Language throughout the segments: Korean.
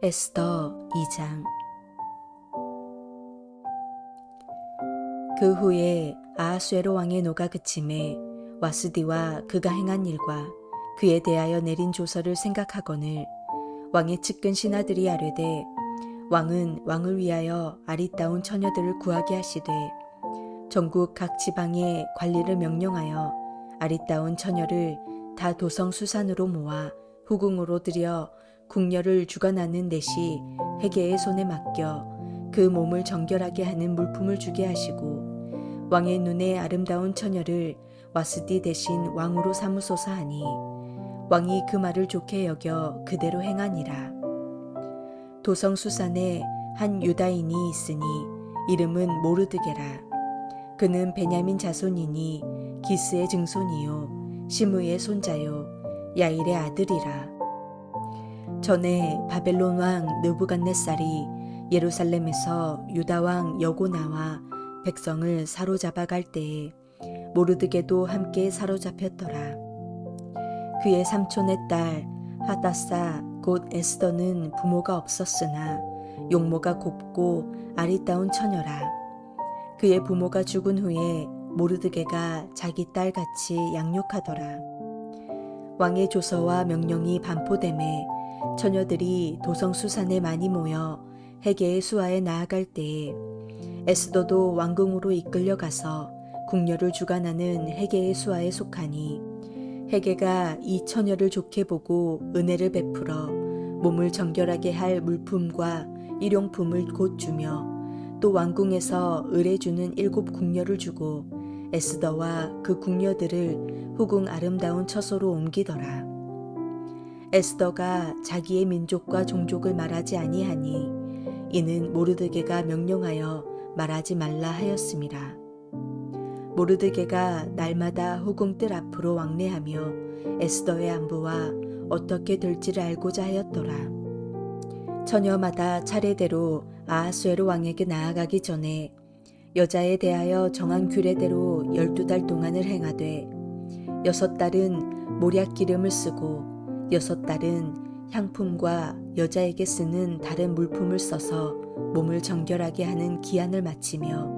에스더 2장. 그 후에 아하수에로 왕의 노가 그침에 와스디와 그가 행한 일과 그에 대하여 내린 조서를 생각하거늘 왕의 측근 신하들이 아뢰되 왕은 왕을 위하여 아리따운 처녀들을 구하게 하시되 전국 각 지방의 관리를 명령하여 아리따운 처녀를 다 도성 수산으로 모아 후궁으로 들여 궁녀를 주관하는 넷이 헤게의 손에 맡겨 그 몸을 정결하게 하는 물품을 주게 하시고 왕의 눈에 아름다운 처녀를 와스디 대신 왕으로 삼으소서 하니 왕이 그 말을 좋게 여겨 그대로 행하니라. 도성 수산에 한 유다인이 있으니 이름은 모르드게라. 그는 베냐민 자손이니 기스의 증손이요 시므의 손자요 야일의 아들이라. 전에 바벨론 왕 느부갓네살이 예루살렘에서 유다 왕 여고나와 백성을 사로잡아 갈 때에 모르드게도 함께 사로잡혔더라. 그의 삼촌의 딸 하다사 곧 에스더는 부모가 없었으나 용모가 곱고 아리따운 처녀라. 그의 부모가 죽은 후에 모르드게가 자기 딸같이 양육하더라. 왕의 조서와 명령이 반포됨에 처녀들이 도성수산에 많이 모여 헤게의 수하에 나아갈 때에 에스더도 왕궁으로 이끌려가서 궁녀를 주관하는 헤게의 수하에 속하니 헤게가 이 처녀를 좋게 보고 은혜를 베풀어 몸을 정결하게 할 물품과 일용품을 곧 주며 또 왕궁에서 을해주는 7 궁녀를 주고 에스더와 그 궁녀들을 후궁 아름다운 처소로 옮기더라. 에스더가 자기의 민족과 종족을 말하지 아니하니 이는 모르드게가 명령하여 말하지 말라 하였음이라. 모르드게가 날마다 후궁 뜰 앞으로 왕래하며 에스더의 안부와 어떻게 될지를 알고자 하였더라. 처녀마다 차례대로 아하수에로 왕에게 나아가기 전에 여자에 대하여 정한 규례대로 12달 동안을 행하되 6달은 모략 기름을 쓰고 6달은 향품과 여자에게 쓰는 다른 물품을 써서 몸을 정결하게 하는 기한을 마치며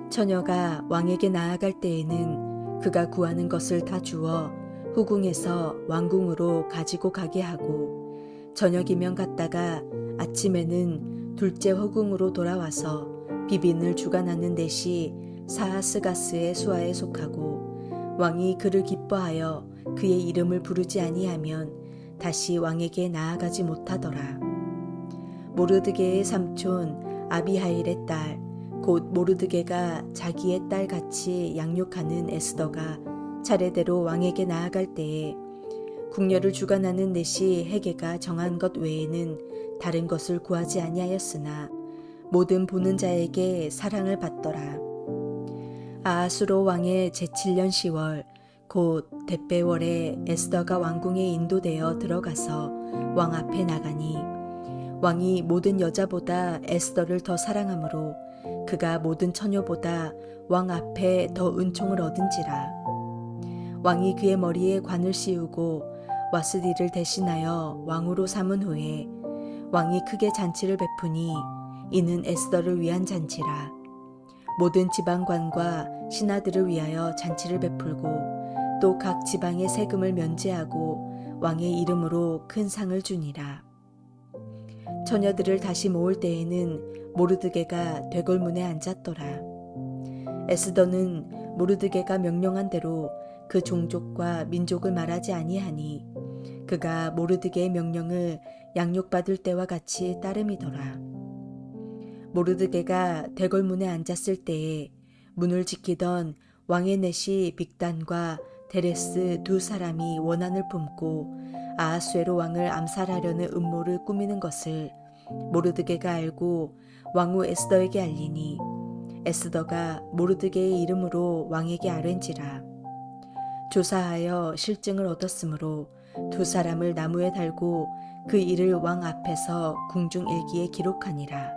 처녀가 왕에게 나아갈 때에는 그가 구하는 것을 다 주어 후궁에서 왕궁으로 가지고 가게 하고 저녁이면 갔다가 아침에는 둘째 후궁으로 돌아와서 비빈을 주관하는 넷이 사하스가스의 수하에 속하고 왕이 그를 기뻐하여 그의 이름을 부르지 아니하면 다시 왕에게 나아가지 못하더라. 모르드게의 삼촌 아비하일의 딸 곧 모르드게가 자기의 딸같이 양육하는 에스더가 차례대로 왕에게 나아갈 때에 궁녀를 주관하는 넷이 헤게가 정한 것 외에는 다른 것을 구하지 아니하였으나 모든 보는 자에게 사랑을 받더라. 아하수로 왕의 제7년 10월 곧 뎃배월에 에스더가 왕궁에 인도되어 들어가서 왕 앞에 나가니 왕이 모든 여자보다 에스더를 더 사랑하므로 그가 모든 처녀보다 왕 앞에 더 은총을 얻은지라. 왕이 그의 머리에 관을 씌우고 와스디를 대신하여 왕으로 삼은 후에 왕이 크게 잔치를 베푸니 이는 에스더를 위한 잔치라. 모든 지방관과 신하들을 위하여 잔치를 베풀고 또 각 지방의 세금을 면제하고 왕의 이름으로 큰 상을 주니라. 처녀들을 다시 모을 때에는 모르드게가 되골문에 앉았더라. 에스더는 모르드게가 명령한 대로 그 종족과 민족을 말하지 아니하니 그가 모르드게의 명령을 양육받을 때와 같이 따름이더라. 모르드게가 되골문에 앉았을 때에 문을 지키던 왕의 넷이 빅단과 데레스 2 사람이 원한을 품고 아하수에로 왕을 암살하려는 음모를 꾸미는 것을 모르드게가 알고 왕후 에스더에게 알리니 에스더가 모르드게의 이름으로 왕에게 아뢰ን지라. 조사하여 실증을 얻었으므로 2 사람을 나무에 달고 그 일을 왕 앞에서 궁중 일기에 기록하니라.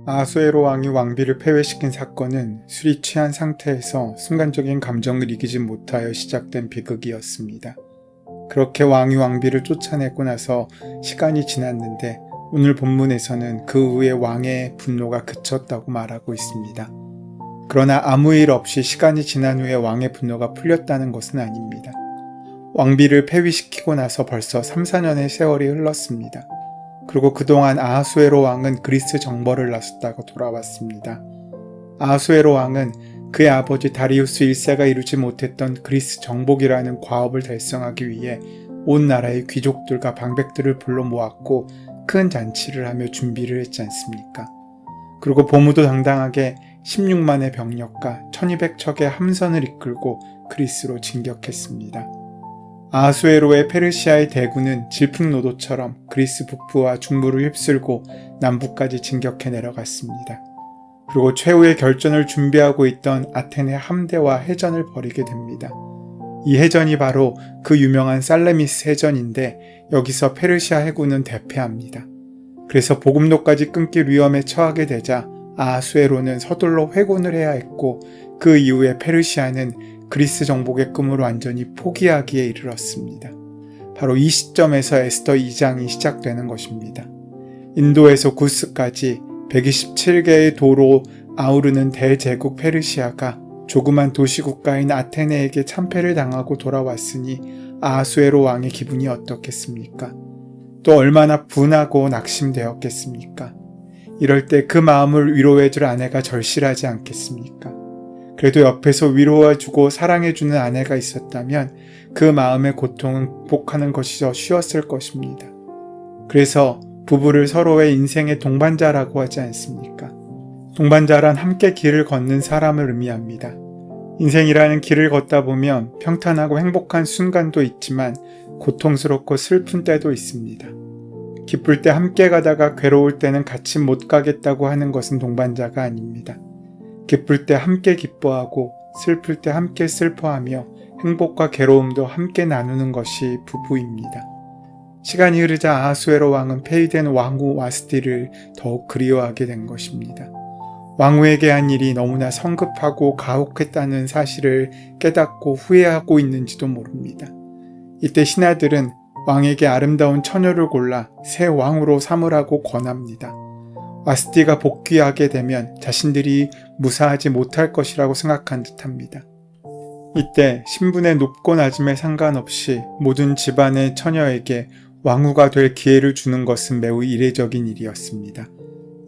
아하수에로 왕이 왕비를 폐회시킨 사건은 술이 취한 상태에서 순간적인 감정을 이기지 못하여 시작된 비극이었습니다. 그렇게 왕이 왕비를 쫓아내고 나서 시간이 지났는데 오늘 본문에서는 그 후에 왕의 분노가 그쳤다고 말하고 있습니다. 그러나 아무 일 없이 시간이 지난 후에 왕의 분노가 풀렸다는 것은 아닙니다. 왕비를 폐위시키고 나서 벌써 3, 4년의 세월이 흘렀습니다. 그리고 그동안 아하수에로 왕은 그리스 정벌을 나섰다가 돌아왔습니다. 아하수에로 왕은 그의 아버지 다리우스 1세가 이루지 못했던 그리스 정복이라는 과업을 달성하기 위해 온 나라의 귀족들과 방백들을 불러 모았고 큰 잔치를 하며 준비를 했지 않습니까? 그리고 보무도 당당하게 16만의 병력과 1200척의 함선을 이끌고 그리스로 진격했습니다. 아하수에로의 페르시아의 대군은 질풍노도처럼 그리스 북부와 중부를 휩쓸고 남부까지 진격해 내려갔습니다. 그리고 최후의 결전을 준비하고 있던 아테네 함대와 해전을 벌이게 됩니다. 이 해전이 바로 그 유명한 살레미스 해전인데 여기서 페르시아 해군은 대패합니다. 그래서 보급로까지 끊길 위험에 처하게 되자 아하수에로는 서둘러 회군을 해야 했고 그 이후에 페르시아는 그리스 정복의 꿈을 완전히 포기하기에 이르렀습니다. 바로 이 시점에서 에스더 2장이 시작되는 것입니다. 인도에서 구스까지 127개의 도로 아우르는 대제국 페르시아가 조그만 도시국가인 아테네에게 참패를 당하고 돌아왔으니 아하수에로 왕의 기분이 어떻겠습니까? 또 얼마나 분하고 낙심되었겠습니까? 이럴 때 그 마음을 위로해줄 아내가 절실하지 않겠습니까? 그래도 옆에서 위로해주고 사랑해주는 아내가 있었다면 그 마음의 고통은 극복하는 것이 더 쉬웠을 것입니다. 그래서 부부를 서로의 인생의 동반자라고 하지 않습니까? 동반자란 함께 길을 걷는 사람을 의미합니다. 인생이라는 길을 걷다 보면 평탄하고 행복한 순간도 있지만 고통스럽고 슬픈 때도 있습니다. 기쁠 때 함께 가다가 괴로울 때는 같이 못 가겠다고 하는 것은 동반자가 아닙니다. 기쁠 때 함께 기뻐하고 슬플 때 함께 슬퍼하며 행복과 괴로움도 함께 나누는 것이 부부입니다. 시간이 흐르자 아하수에로 왕은 폐위된 왕후 와스티를 더욱 그리워하게 된 것입니다. 왕후에게 한 일이 너무나 성급하고 가혹했다는 사실을 깨닫고 후회하고 있는지도 모릅니다. 이때 신하들은 왕에게 아름다운 처녀를 골라 새 왕후로 삼으라고 권합니다. 와스티가 복귀하게 되면 자신들이 무사하지 못할 것이라고 생각한 듯합니다. 이때 신분의 높고 낮음에 상관없이 모든 집안의 처녀에게 왕후가 될 기회를 주는 것은 매우 이례적인 일이었습니다.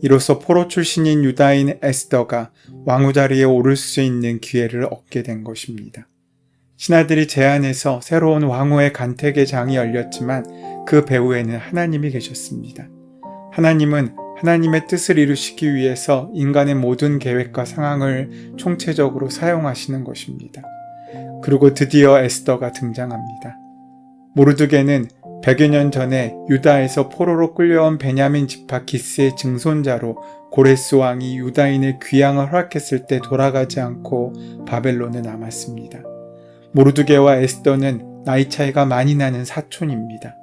이로써 포로 출신인 유다인 에스더가 왕후 자리에 오를 수 있는 기회를 얻게 된 것입니다. 신하들이 제안해서 새로운 왕후의 간택의 장이 열렸지만 그 배후에는 하나님이 계셨습니다. 하나님은 하나님의 뜻을 이루시기 위해서 인간의 모든 계획과 상황을 총체적으로 사용하시는 것입니다. 그리고 드디어 에스더가 등장합니다. 모르드게는 100여 년 전에 유다에서 포로로 끌려온 베냐민 지파 기스의 증손자로 고레스 왕이 유다인의 귀양을 허락했을 때 돌아가지 않고 바벨론에 남았습니다. 모르드게와 에스더는 나이 차이가 많이 나는 사촌입니다.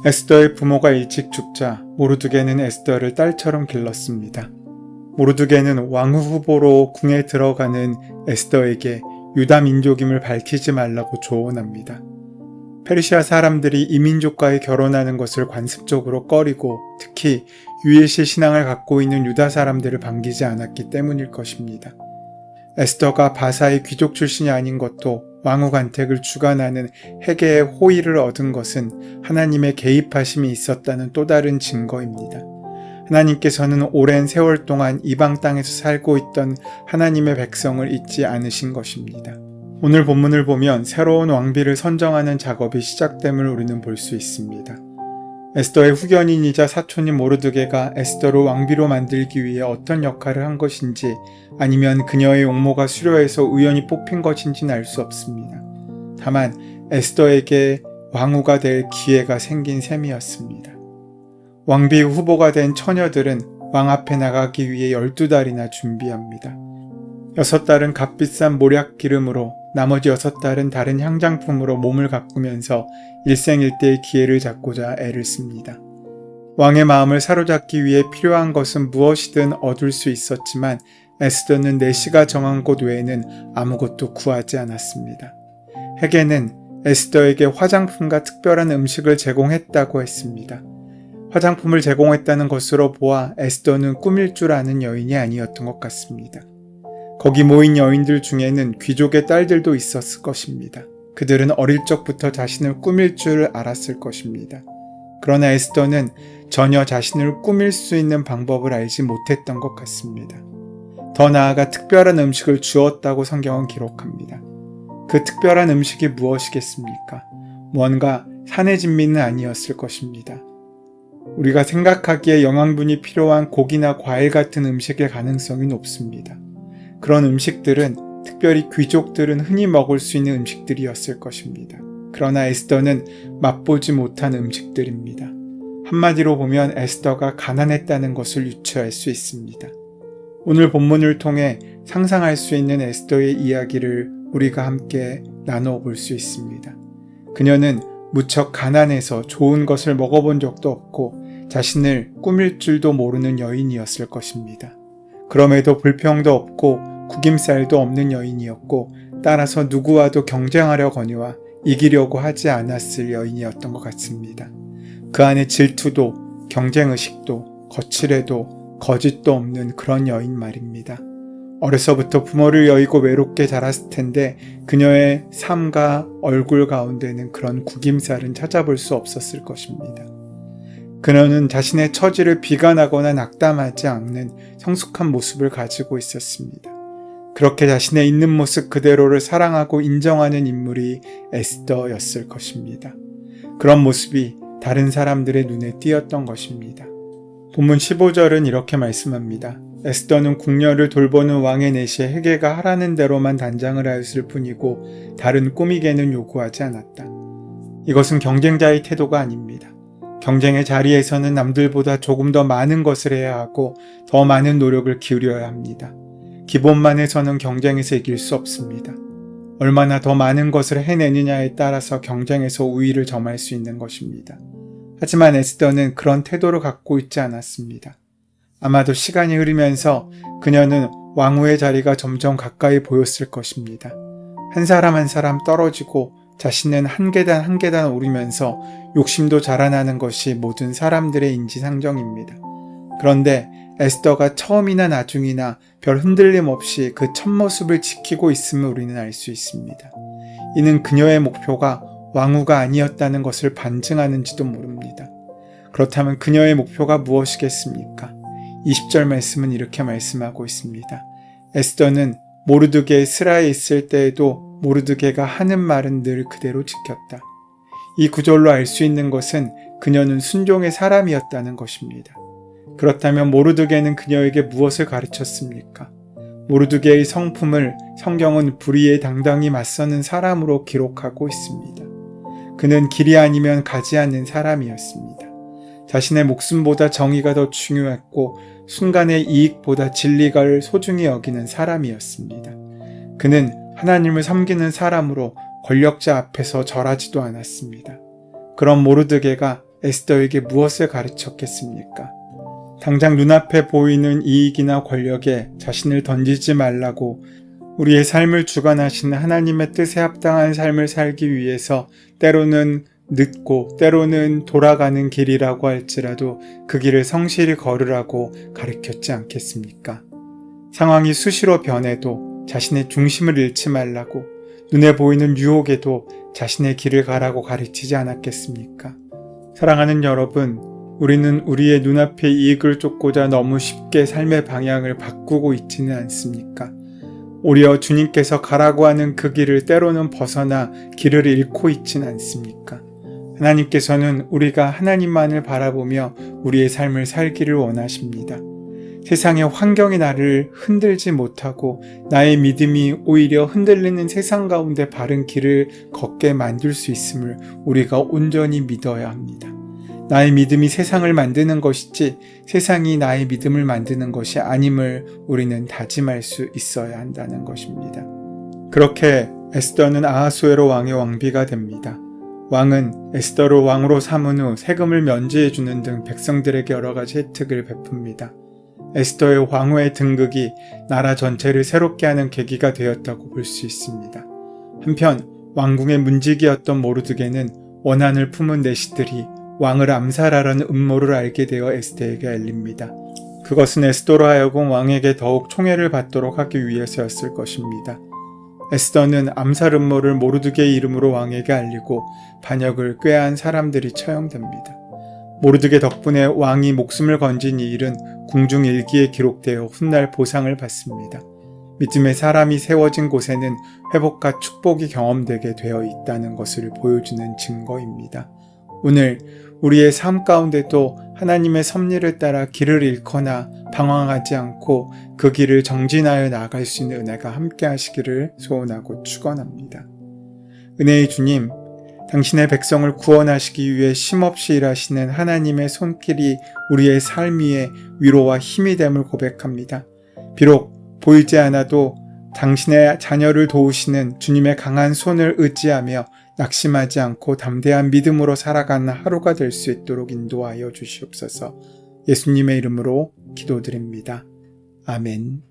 에스더의 부모가 일찍 죽자 모르드게는 에스더를 딸처럼 길렀습니다. 모르드게는 왕후 후보로 궁에 들어가는 에스더에게 유다 민족임을 밝히지 말라고 조언합니다. 페르시아 사람들이 이민족과의 결혼하는 것을 관습적으로 꺼리고 특히 유일시 신앙을 갖고 있는 유다 사람들을 반기지 않았기 때문일 것입니다. 에스더가 바사의 귀족 출신이 아닌 것도 왕후 간택을 주관하는 헤게의 호의를 얻은 것은 하나님의 개입하심이 있었다는 또 다른 증거입니다. 하나님께서는 오랜 세월 동안 이방 땅에서 살고 있던 하나님의 백성을 잊지 않으신 것입니다. 오늘 본문을 보면 새로운 왕비를 선정하는 작업이 시작됨을 우리는 볼 수 있습니다. 에스더의 후견인이자 사촌인 모르드게가 에스더를 왕비로 만들기 위해 어떤 역할을 한 것인지 아니면 그녀의 용모가 수려해서 우연히 뽑힌 것인지는 알 수 없습니다. 다만 에스더에게 왕후가 될 기회가 생긴 셈이었습니다. 왕비 후보가 된 처녀들은 왕 앞에 나가기 위해 12달이나 준비합니다. 6달은 값비싼 몰약 기름으로 나머지 6달은 다른 향장품으로 몸을 가꾸면서 일생일대의 기회를 잡고자 애를 씁니다. 왕의 마음을 사로잡기 위해 필요한 것은 무엇이든 얻을 수 있었지만 에스더는 내시가 정한 곳 외에는 아무것도 구하지 않았습니다. 헤게는 에스더에게 화장품과 특별한 음식을 제공했다고 했습니다. 화장품을 제공했다는 것으로 보아 에스더는 꾸밀 줄 아는 여인이 아니었던 것 같습니다. 거기 모인 여인들 중에는 귀족의 딸들도 있었을 것입니다. 그들은 어릴 적부터 자신을 꾸밀 줄 알았을 것입니다. 그러나 에스더는 전혀 자신을 꾸밀 수 있는 방법을 알지 못했던 것 같습니다. 더 나아가 특별한 음식을 주었다고 성경은 기록합니다. 그 특별한 음식이 무엇이겠습니까? 뭔가 산의 진미는 아니었을 것입니다. 우리가 생각하기에 영양분이 필요한 고기나 과일 같은 음식일 가능성이 높습니다. 그런 음식들은 특별히 귀족들은 흔히 먹을 수 있는 음식들이었을 것입니다. 그러나 에스더는 맛보지 못한 음식들입니다. 한마디로 보면 에스더가 가난했다는 것을 유추할 수 있습니다. 오늘 본문을 통해 상상할 수 있는 에스더의 이야기를 우리가 함께 나눠 볼 수 있습니다. 그녀는 무척 가난해서 좋은 것을 먹어본 적도 없고 자신을 꾸밀 줄도 모르는 여인이었을 것입니다. 그럼에도 불평도 없고 구김살도 없는 여인이었고 따라서 누구와도 경쟁하려거니와 이기려고 하지 않았을 여인이었던 것 같습니다. 그 안에 질투도 경쟁의식도 거칠애도 거짓도 없는 그런 여인 말입니다. 어려서부터 부모를 여의고 외롭게 자랐을 텐데 그녀의 삶과 얼굴 가운데는 그런 구김살은 찾아볼 수 없었을 것입니다. 그녀는 자신의 처지를 비관하거나 낙담하지 않는 성숙한 모습을 가지고 있었습니다. 그렇게 자신의 있는 모습 그대로를 사랑하고 인정하는 인물이 에스더였을 것입니다. 그런 모습이 다른 사람들의 눈에 띄었던 것입니다. 본문 15절은 이렇게 말씀합니다. 에스더는 궁녀를 돌보는 왕의 내시에 회개가 하라는 대로만 단장을 하였을 뿐이고 다른 꾸미개는 요구하지 않았다. 이것은 경쟁자의 태도가 아닙니다. 경쟁의 자리에서는 남들보다 조금 더 많은 것을 해야 하고 더 많은 노력을 기울여야 합니다. 기본만에서는 경쟁에서 이길 수 없습니다. 얼마나 더 많은 것을 해내느냐에 따라서 경쟁에서 우위를 점할 수 있는 것입니다. 하지만 에스더는 그런 태도를 갖고 있지 않았습니다. 아마도 시간이 흐르면서 그녀는 왕후의 자리가 점점 가까이 보였을 것입니다. 한 사람 한 사람 떨어지고 자신은 한 계단 한 계단 오르면서 욕심도 자라나는 것이 모든 사람들의 인지상정입니다. 그런데 에스더가 처음이나 나중이나 별 흔들림 없이 그 첫모습을 지키고 있음을 우리는 알 수 있습니다. 이는 그녀의 목표가 왕후가 아니었다는 것을 반증하는지도 모릅니다. 그렇다면 그녀의 목표가 무엇이겠습니까? 20절 말씀은 이렇게 말씀하고 있습니다. 에스더는 모르드게의 스라에 있을 때에도 모르드게가 하는 말은 늘 그대로 지켰다. 이 구절로 알 수 있는 것은 그녀는 순종의 사람이었다는 것입니다. 그렇다면 모르드게는 그녀에게 무엇을 가르쳤습니까? 모르드게의 성품을 성경은 불의에 당당히 맞서는 사람으로 기록하고 있습니다. 그는 길이 아니면 가지 않는 사람이었습니다. 자신의 목숨보다 정의가 더 중요했고 순간의 이익보다 진리가를 소중히 여기는 사람이었습니다. 그는 하나님을 섬기는 사람으로 권력자 앞에서 절하지도 않았습니다. 그런 모르드게가 에스더에게 무엇을 가르쳤겠습니까? 당장 눈앞에 보이는 이익이나 권력에 자신을 던지지 말라고 우리의 삶을 주관하시는 하나님의 뜻에 합당한 삶을 살기 위해서 때로는 늦고 때로는 돌아가는 길이라고 할지라도 그 길을 성실히 걸으라고 가르쳤지 않겠습니까? 상황이 수시로 변해도 자신의 중심을 잃지 말라고 눈에 보이는 유혹에도 자신의 길을 가라고 가르치지 않았겠습니까? 사랑하는 여러분, 우리는 우리의 눈앞의 이익을 쫓고자 너무 쉽게 삶의 방향을 바꾸고 있지는 않습니까? 오히려 주님께서 가라고 하는 그 길을 때로는 벗어나 길을 잃고 있지는 않습니까? 하나님께서는 우리가 하나님만을 바라보며 우리의 삶을 살기를 원하십니다. 세상의 환경이 나를 흔들지 못하고 나의 믿음이 오히려 흔들리는 세상 가운데 바른 길을 걷게 만들 수 있음을 우리가 온전히 믿어야 합니다. 나의 믿음이 세상을 만드는 것이지 세상이 나의 믿음을 만드는 것이 아님을 우리는 다짐할 수 있어야 한다는 것입니다. 그렇게 에스더는 아하수에로 왕의 왕비가 됩니다. 왕은 에스더를 왕으로 삼은 후 세금을 면제해주는 등 백성들에게 여러 가지 혜택을 베풉니다. 에스더의 왕후의 등극이 나라 전체를 새롭게 하는 계기가 되었다고 볼 수 있습니다. 한편 왕궁의 문지기였던 모르드게는 원한을 품은 내시들이 왕을 암살하려는 음모를 알게 되어 에스더에게 알립니다. 그것은 에스더로 하여금 왕에게 더욱 총애를 받도록 하기 위해서였을 것입니다. 에스더는 암살 음모를 모르드게의 이름으로 왕에게 알리고 반역을 꾀한 사람들이 처형됩니다. 모르드게 덕분에 왕이 목숨을 건진 이 일은 궁중 일기에 기록되어 훗날 보상을 받습니다. 믿음의 사람이 세워진 곳에는 회복과 축복이 경험되게 되어 있다는 것을 보여주는 증거입니다. 오늘 우리의 삶 가운데도 하나님의 섭리를 따라 길을 잃거나 방황하지 않고 그 길을 정진하여 나아갈 수 있는 은혜가 함께 하시기를 소원하고 축원합니다. 은혜의 주님, 당신의 백성을 구원하시기 위해 쉼없이 일하시는 하나님의 손길이 우리의 삶 위에 위로와 힘이 됨을 고백합니다. 비록 보이지 않아도 당신의 자녀를 도우시는 주님의 강한 손을 의지하며 낙심하지 않고 담대한 믿음으로 살아가는 하루가 될 수 있도록 인도하여 주시옵소서. 예수님의 이름으로 기도드립니다. 아멘.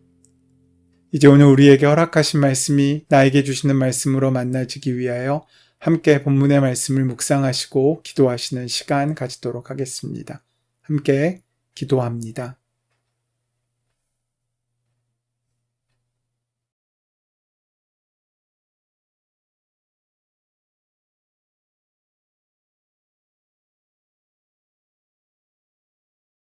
이제 오늘 우리에게 허락하신 말씀이 나에게 주시는 말씀으로 만나지기 위하여 함께 본문의 말씀을 묵상하시고 기도하시는 시간 가지도록 하겠습니다. 함께 기도합니다.